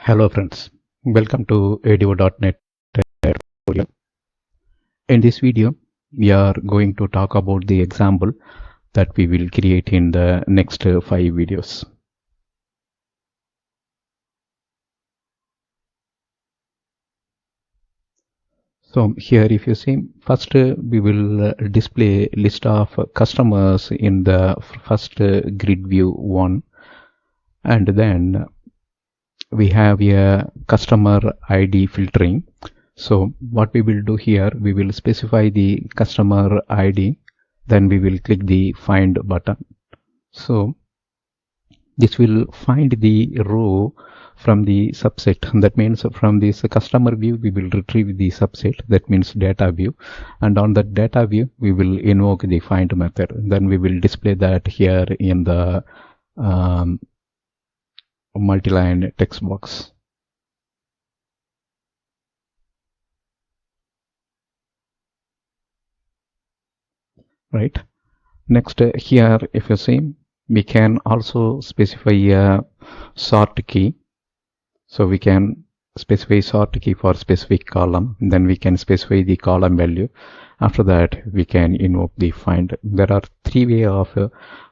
Hello friends, welcome to ADO.NET tutorial. In this video, we are going to talk about the example that we will create in the next 5 videos. So here if you see, first we will display list of customers in the first grid view 1, and then we have a customer ID filtering. So what we will do here, we will specify the customer ID, then we will click the find button. So this will find the row from the subset. That means from this customer view we will retrieve the subset, that means data view, and on that data view we will invoke the find method. Then we will display that here in the multi-line text box. Right. Next here if you see, we can also specify a sort key. So we can specify sort key for specific column, then we can specify the column value. After that we can invoke the find. There are 3 ways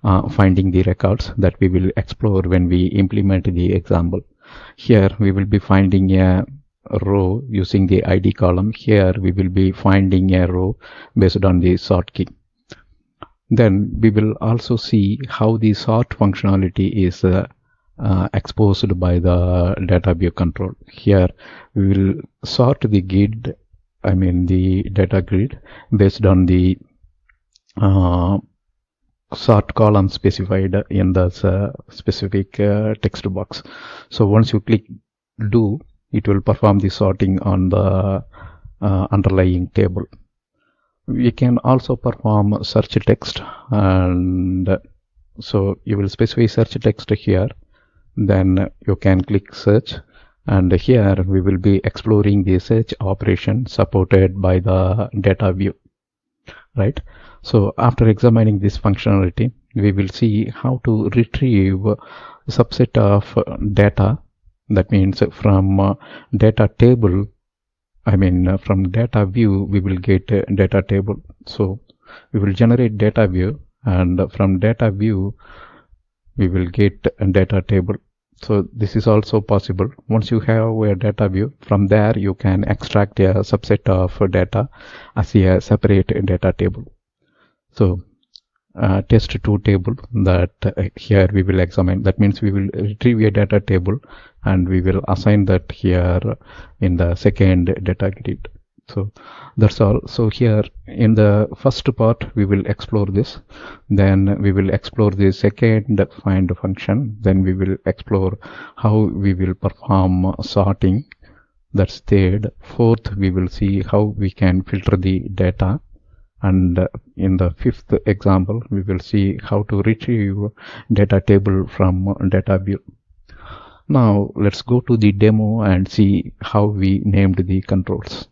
of finding the records that we will explore when we implement the example. Here we will be finding a row using the ID column. Here we will be finding a row based on the sort key. Then we will also see how the sort functionality is exposed by the DataView control. Here we will sort the grid, the data grid, based on the sort column specified in the specific text box. So once you click do, it will perform the sorting on the underlying table. We can also perform search text, and so you will specify search text here, then you can click search, and here we will be exploring the search operation supported by the DataView. Right. So after examining this functionality, we will see how to retrieve a subset of data. That means from data table, from data view we will get a data table. So we will generate data view, and from data view we will get a data table. So this is also possible. Once you have a data view, from there you can extract a subset of data as a separate data table. So test2 table that here we will examine. That means we will retrieve a data table and we will assign that here in the second data grid. So that's all. So here in the first part we will explore this, then we will explore the second find function, then we will explore how we will perform sorting. That's third. Fourth, we will see how we can filter the data, and in the fifth example we will see how to retrieve data table from DataView. Now let's go to the demo and see how we named the controls.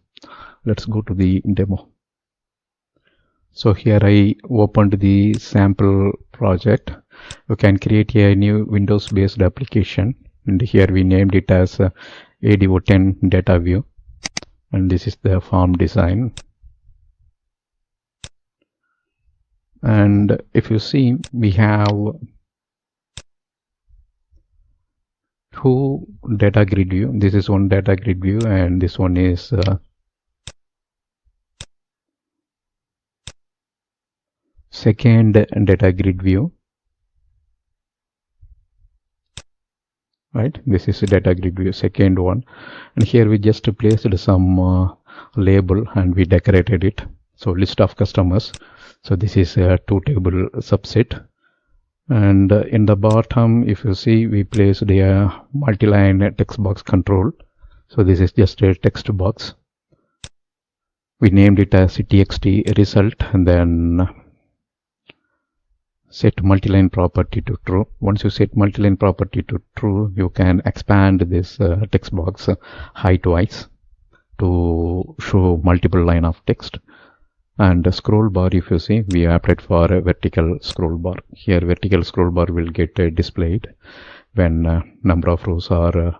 Let's go to the demo. So here I opened the sample project. You can create a new Windows based application, and here we named it as ADO10 DataView, and this is the form design. And if you see, we have 2 data grid view. This is one data grid view, and this one is second data grid view. Right, this is a data grid view, second one, and here we just placed some label and we decorated it. So list of customers. So this is a 2 table subset, and in the bottom if you see, we placed a multi-line text box control. So this is just a text box. We named it as txt result, and then set multi-line property to true. Once you set multi-line property to true, you can expand this text box height wise to show multiple line of text. And the scroll bar, if you see, we opted for a vertical scroll bar. Here vertical scroll bar will get displayed when number of rows are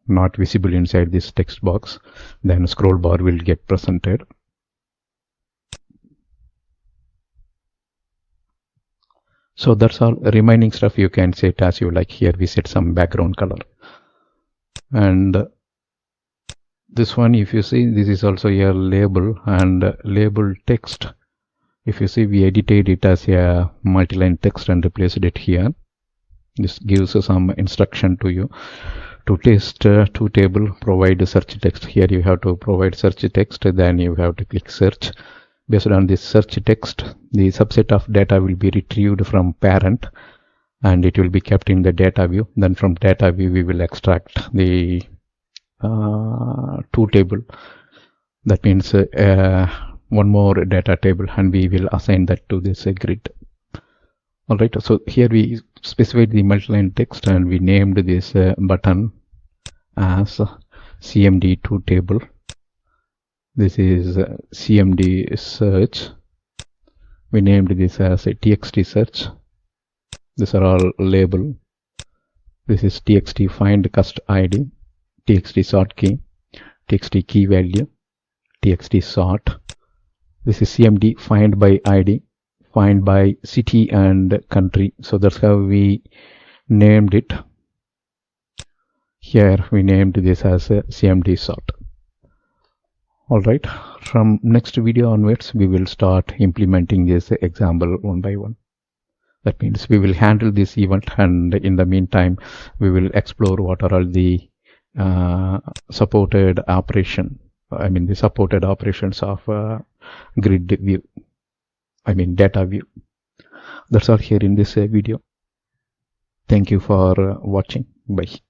not visible inside this text box, then scroll bar will get presented. So that's all. Remaining stuff you can set as you like. Here we set some background color, and this one, if you see, this is also a label, and label text, if you see, we edited it as a multi-line text and replaced it here. This gives some instruction to you to test to table, provide search text. Here you have to provide search text, then you have to click search. Based on this search text, the subset of data will be retrieved from parent and it will be kept in the data view. Then from data view we will extract the to table. That means one more data table, and we will assign that to this grid. Alright, so here we specified the multi-line text and we named this button as CMD to table. This is CMD search. We named this as a TXT search. These are all label. This is TXT find cust ID, TXT sort key, TXT key value, TXT sort. This is CMD find by ID, find by city and country. So that's how we named it. Here we named this as a CMD sort. Alright, from next video onwards we will start implementing this example one by one. That means we will handle this event, and in the meantime we will explore what are all the supported operation, the supported operations of grid view, data view. That's all here in this video. Thank you for watching. Bye.